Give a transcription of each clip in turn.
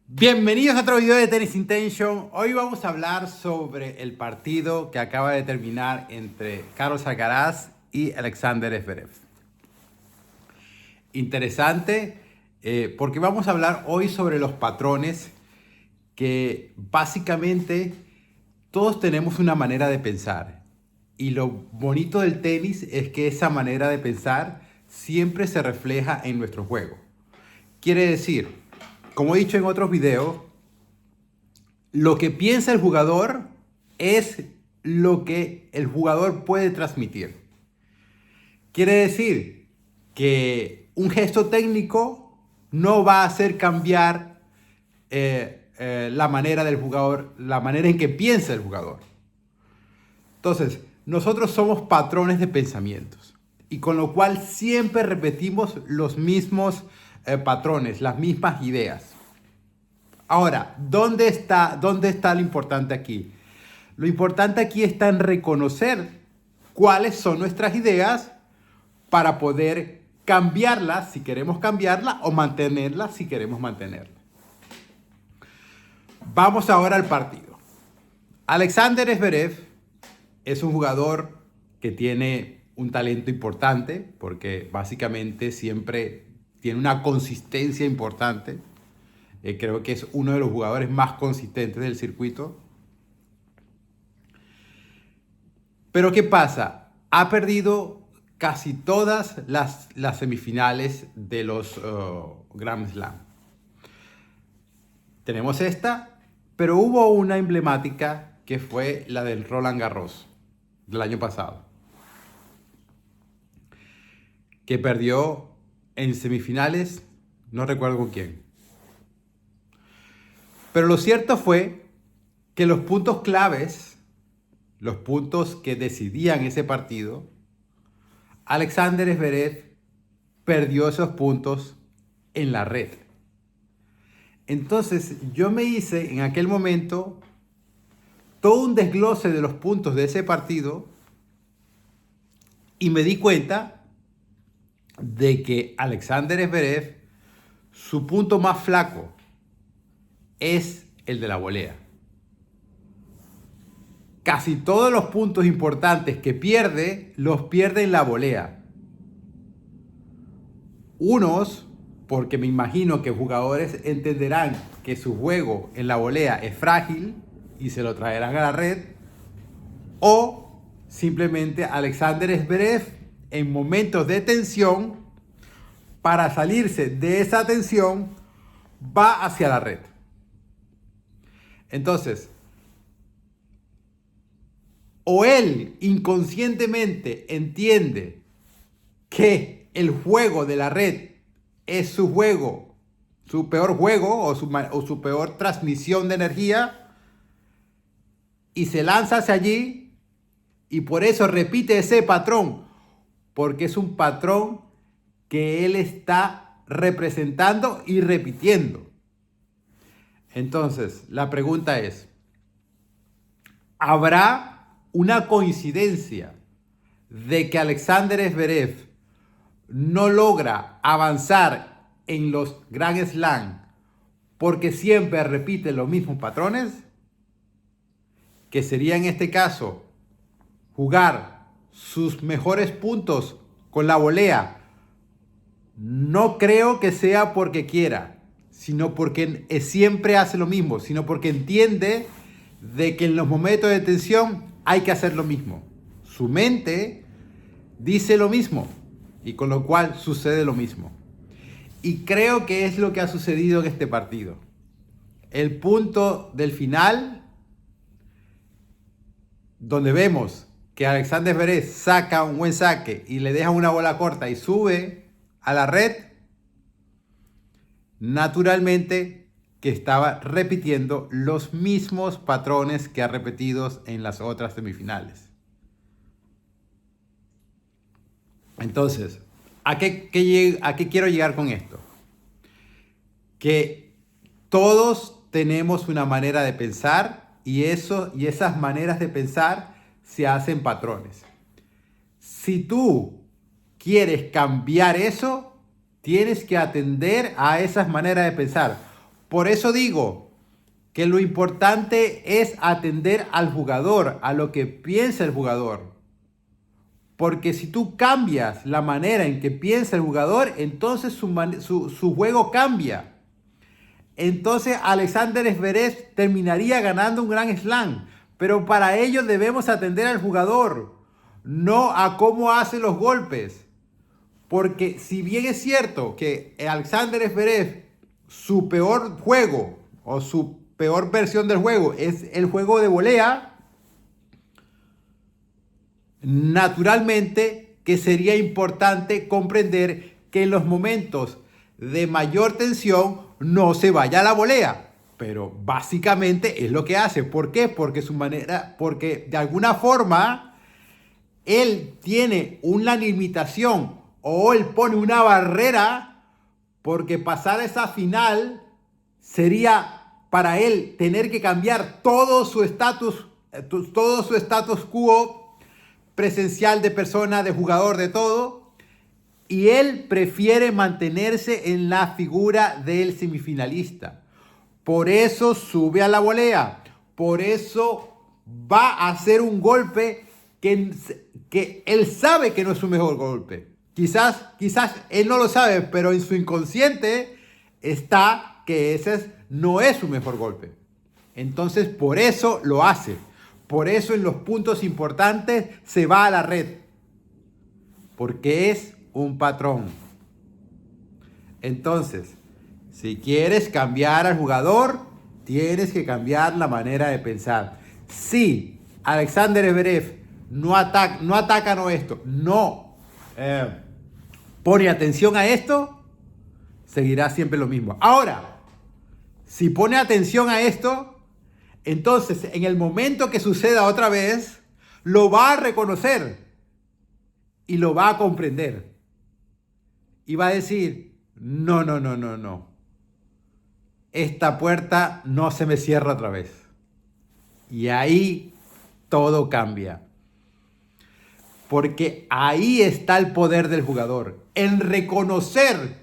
Bienvenidos a otro video de Tennis Intention. Hoy vamos a hablar sobre el partido que acaba de terminar entre Carlos Alcaraz y Alexander Zverev. Interesante porque vamos a hablar hoy sobre los patrones que básicamente todos tenemos una manera de pensar. Y lo bonito del tenis es que esa manera de pensar siempre se refleja en nuestro juego. Quiere decir, como he dicho en otros videos, lo que piensa el jugador es lo que el jugador puede transmitir. Quiere decir que un gesto técnico no va a hacer cambiar la manera del jugador, la manera en que piensa el jugador. Entonces, nosotros somos patrones de pensamientos y con lo cual siempre repetimos los mismos patrones, las mismas ideas. Ahora, ¿dónde está lo importante aquí? Lo importante aquí está en reconocer cuáles son nuestras ideas para poder cambiarlas si queremos cambiarlas o mantenerlas si queremos mantenerlas. Vamos ahora al partido. Alexander Zverev es un jugador que tiene un talento importante porque básicamente siempre tiene una consistencia importante. Creo que es uno de los jugadores más consistentes del circuito. Pero ¿qué pasa? Ha perdido casi todas las semifinales de los Grand Slam. Tenemos esta, pero hubo una emblemática que fue la del Roland Garros del año pasado, que perdió en semifinales, no recuerdo con quién. Pero lo cierto fue que los puntos claves, los puntos que decidían ese partido, Alexander Zverev perdió esos puntos en la red. Entonces yo me hice en aquel momento todo un desglose de los puntos de ese partido y me di cuenta de que Alexander Zverev, su punto más flaco es el de la volea. Casi todos los puntos importantes que pierde, los pierde en la volea. Unos, porque me imagino que jugadores entenderán que su juego en la volea es frágil y se lo traerán a la red. O simplemente Alexander Zverev en momentos de tensión, para salirse de esa tensión, va hacia la red. Entonces, o él inconscientemente entiende que el juego de la red es su juego, su peor juego o su peor transmisión de energía, y se lanza hacia allí y por eso repite ese patrón, porque es un patrón que él está representando y repitiendo. Entonces, la pregunta es, ¿habrá una coincidencia de que Alexander Zverev no logra avanzar en los Grand Slam porque siempre repite los mismos patrones? Que sería en este caso jugar sus mejores puntos con la volea. No creo que sea porque quiera, sino porque siempre hace lo mismo, sino porque entiende de que en los momentos de tensión hay que hacer lo mismo. Su mente dice lo mismo y con lo cual sucede lo mismo. Y creo que es lo que ha sucedido en este partido. El punto del final, donde vemos que Alexander Zverev saca un buen saque y le deja una bola corta y sube a la red, naturalmente que estaba repitiendo los mismos patrones que ha repetido en las otras semifinales. Entonces, ¿a qué quiero llegar con esto? Que todos tenemos una manera de pensar y esas maneras de pensar se hacen patrones. Si tú quieres cambiar eso, tienes que atender a esas maneras de pensar, Por eso digo que lo importante es atender al jugador, a lo que piensa el jugador. Porque si tú cambias la manera en que piensa el jugador, entonces su juego cambia. Entonces Alexander Zverev terminaría ganando un Grand Slam. Pero para ello debemos atender al jugador, no a cómo hace los golpes. Porque si bien es cierto que Alexander Zverev, su peor juego o su peor versión del juego es el juego de volea, naturalmente que sería importante comprender que en los momentos de mayor tensión no se vaya a la volea. Pero básicamente es lo que hace. ¿Por qué? Porque de alguna forma él tiene una limitación o él pone una barrera, porque pasar esa final sería para él tener que cambiar todo su estatus quo presencial de persona, de jugador, de todo. Y él prefiere mantenerse en la figura del semifinalista. Por eso sube a la volea. Por eso va a hacer un golpe que él sabe que no es su mejor golpe. Quizás él no lo sabe, pero en su inconsciente está que ese no es su mejor golpe. Entonces, por eso lo hace. Por eso en los puntos importantes se va a la red. Porque es un patrón. Entonces, si quieres cambiar al jugador, tienes que cambiar la manera de pensar. Si Alexander Zverev no ataca esto, no pone atención a esto, seguirá siempre lo mismo. Ahora, si pone atención a esto, entonces en el momento que suceda otra vez, lo va a reconocer y lo va a comprender. Y va a decir, no. Esta puerta no se me cierra otra vez. Y ahí todo cambia. Porque ahí está el poder del jugador. En reconocer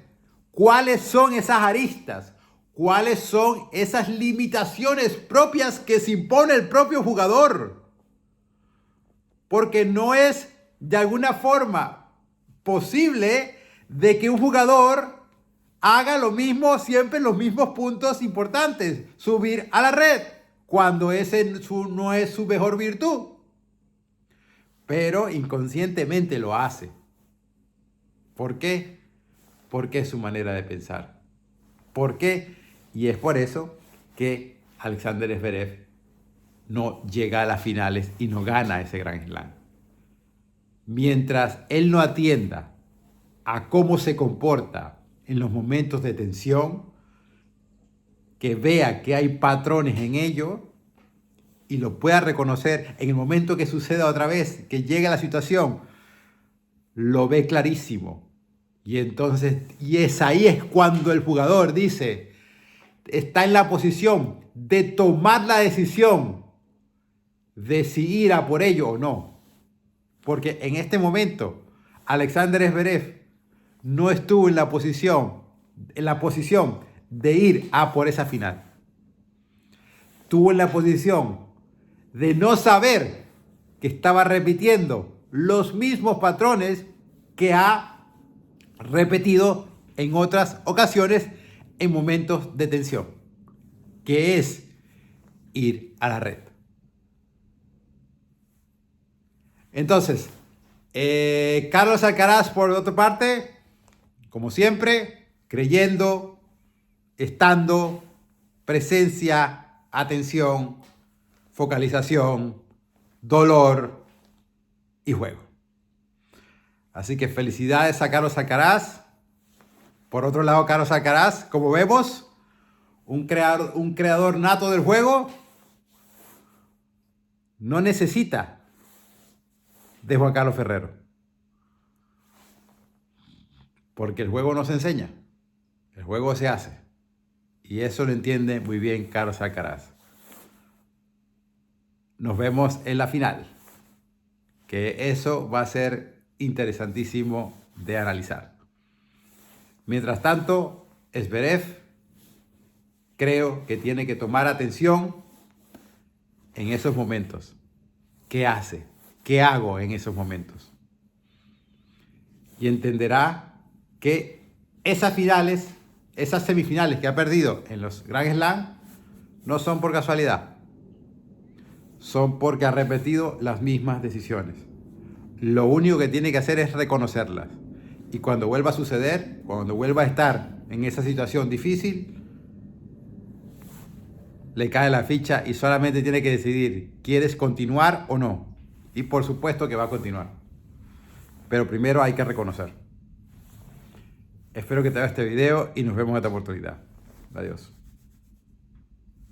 cuáles son esas aristas, cuáles son esas limitaciones propias que se impone el propio jugador. Porque no es de alguna forma posible de que un jugador haga lo mismo siempre en los mismos puntos importantes, subir a la red, cuando ese no es su mejor virtud. Pero inconscientemente lo hace. ¿Por qué? Porque es su manera de pensar. ¿Por qué? Y es por eso que Alexander Zverev no llega a las finales y no gana ese Grand Slam. Mientras él no atienda a cómo se comporta en los momentos de tensión, que vea que hay patrones en ello y lo pueda reconocer en el momento que suceda otra vez, que llegue a la situación, lo ve clarísimo. Y entonces, ahí es cuando el jugador dice, está en la posición de tomar la decisión de si ir a por ello o no. Porque en este momento, Alexander Zverev no estuvo en la posición de ir a por esa final. Estuvo en la posición de no saber que estaba repitiendo los mismos patrones que ha repetido en otras ocasiones en momentos de tensión, que es ir a la red. Entonces, Carlos Alcaraz, por otra parte, como siempre, creyendo, estando, presencia, atención, focalización, dolor y juego. Así que felicidades a Carlos Alcaraz. Por otro lado, Carlos Alcaraz, como vemos, un creador nato del juego, no necesita de Juan Carlos Ferrero. Porque el juego no se enseña, el juego se hace. Y eso lo entiende muy bien Carlos Alcaraz. Nos vemos en la final, que eso va a ser interesantísimo de analizar. Mientras tanto, Zverev creo que tiene que tomar atención en esos momentos. ¿Qué hace? ¿Qué hago en esos momentos? Y entenderá que esas finales, esas semifinales que ha perdido en los Grand Slam, no son por casualidad. Son porque ha repetido las mismas decisiones. Lo único que tiene que hacer es reconocerlas. Y cuando vuelva a suceder, cuando vuelva a estar en esa situación difícil, le cae la ficha y solamente tiene que decidir, ¿quieres continuar o no? Y por supuesto que va a continuar. Pero primero hay que reconocer. Espero que te haga este video y nos vemos en otra oportunidad. Adiós.